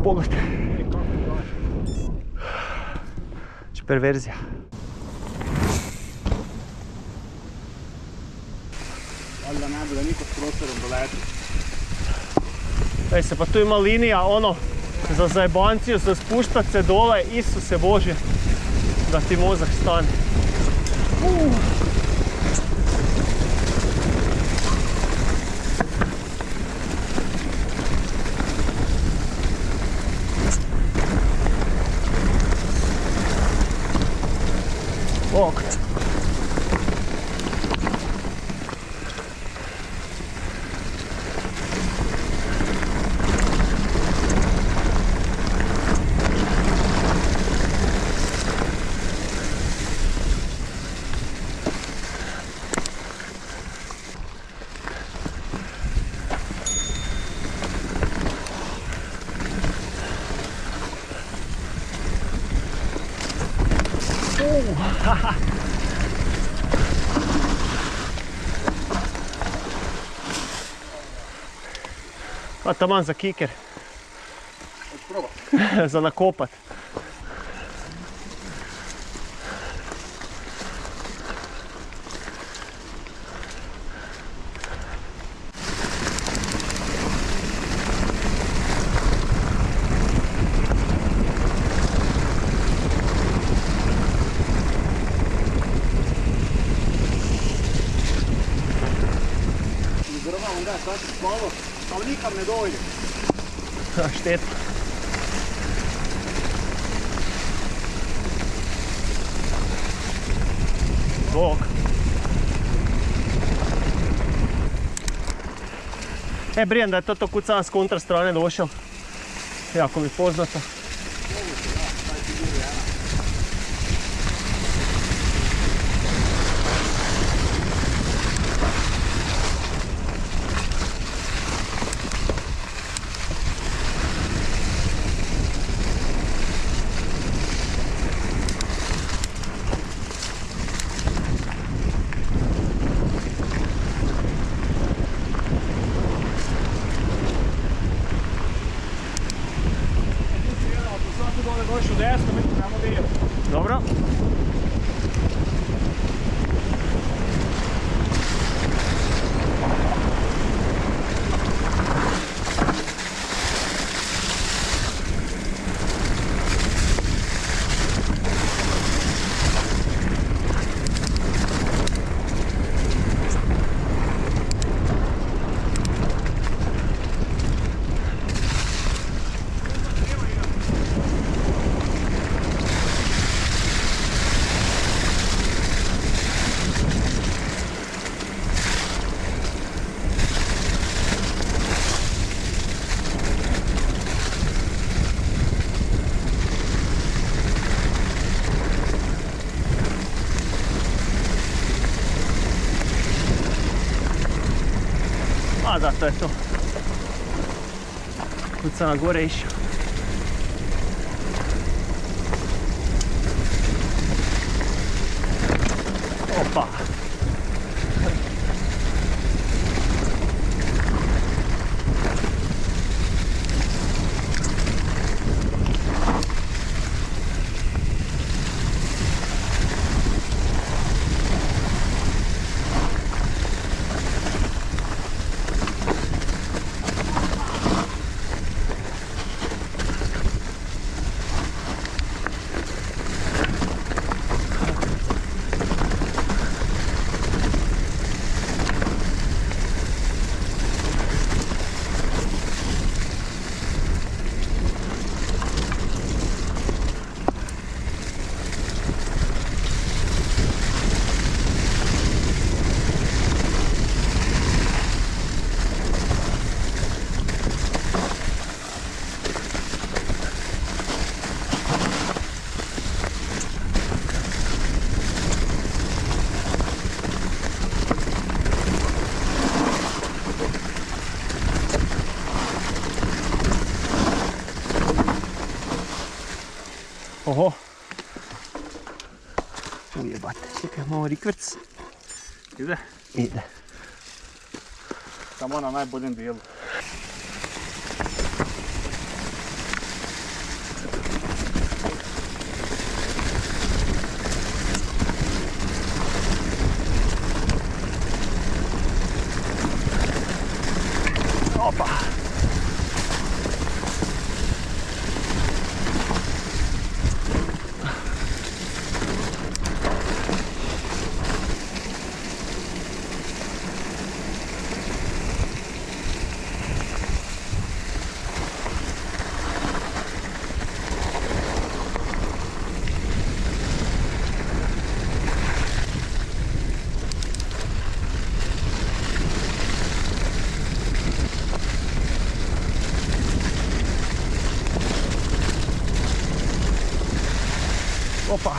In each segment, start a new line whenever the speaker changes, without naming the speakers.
pogled. Super verzija.
Valjda ne bude niko s prostorom doletiti.
Ej se, pa tu ima linija, ono, za zajebanciju, za spuštat se dole, Isuse Bože, da ti mozak stane. Ok. A taman za kiker. Za nakopat.
Drva onda je sad spalo, ali nikam ne dojde.
Šteta. Bog. Brijem da je to kud sam s kontra strane došao. Jako mi poznato.
Došao desno, mi trebamo vidjeti.
Dobro. A da, to je to. Kud sam na gore išao. Opa. Oho. Ujebate, čekaj malo rikvrc.
Ide?
Ide.
Samo na najboljem dijelu.
Opa.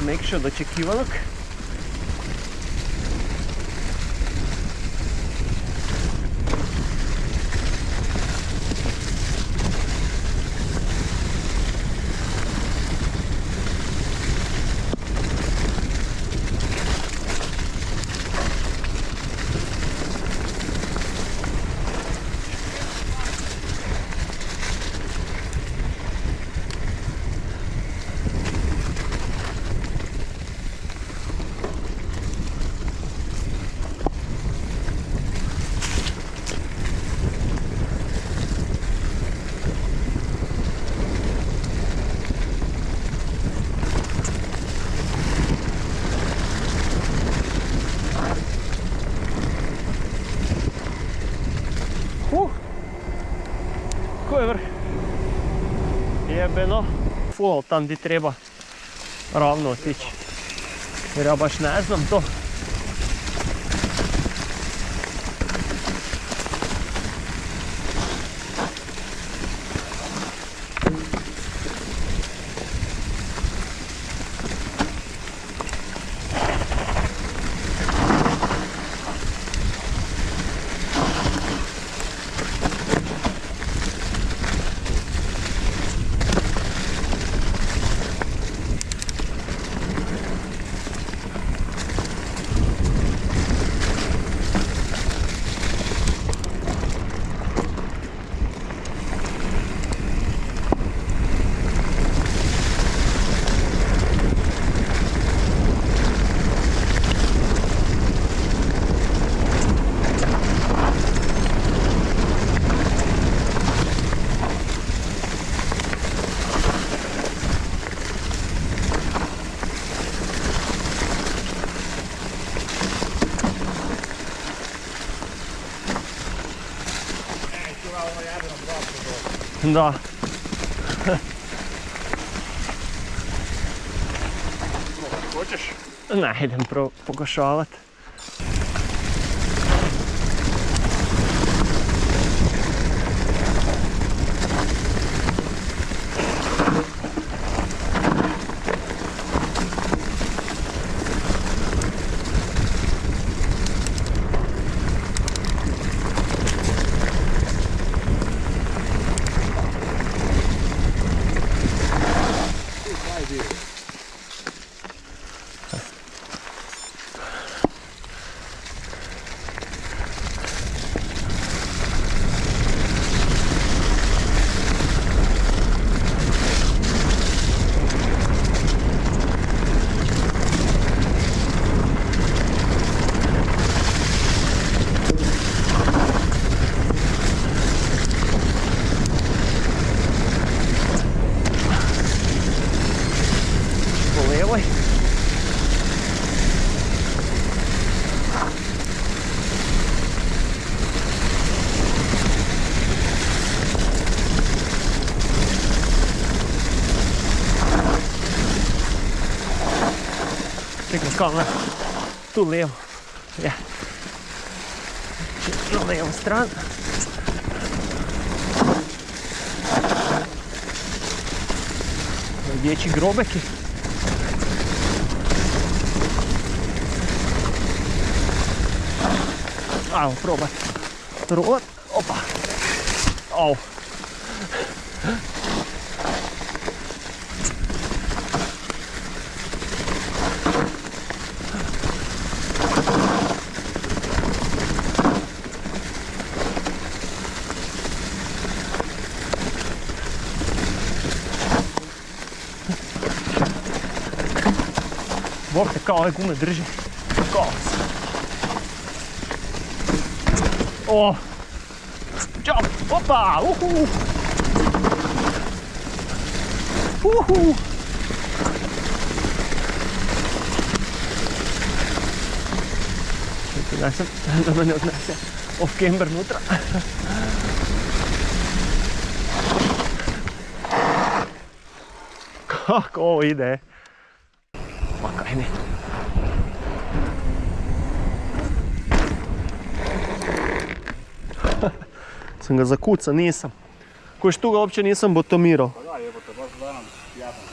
Mekši od očekivanog. Ko je vrh? Jebeno. Full tam gdje treba ravno otići. Jer ja baš ne znam to. Da.
Hoćeš?
Ne, idem pokušavat. Čekaj, kamera. Tu lijevo. Ja. Na lijevu stranu. Dječji grobeki. Ajmo probat. Rolat. Opa. Au. Bog te kao ove gume drži. Kao se. O! Ćao! Opa! Uhu! Uhu! Čekaj, da me ne odnese off-camber nutra. Kako ovo ide? Ma kaj ne. sam ga zakucao, nisam. Kojiš tu ga uopće nisam botomirao.
Pa da, jebote, baš danas jadan.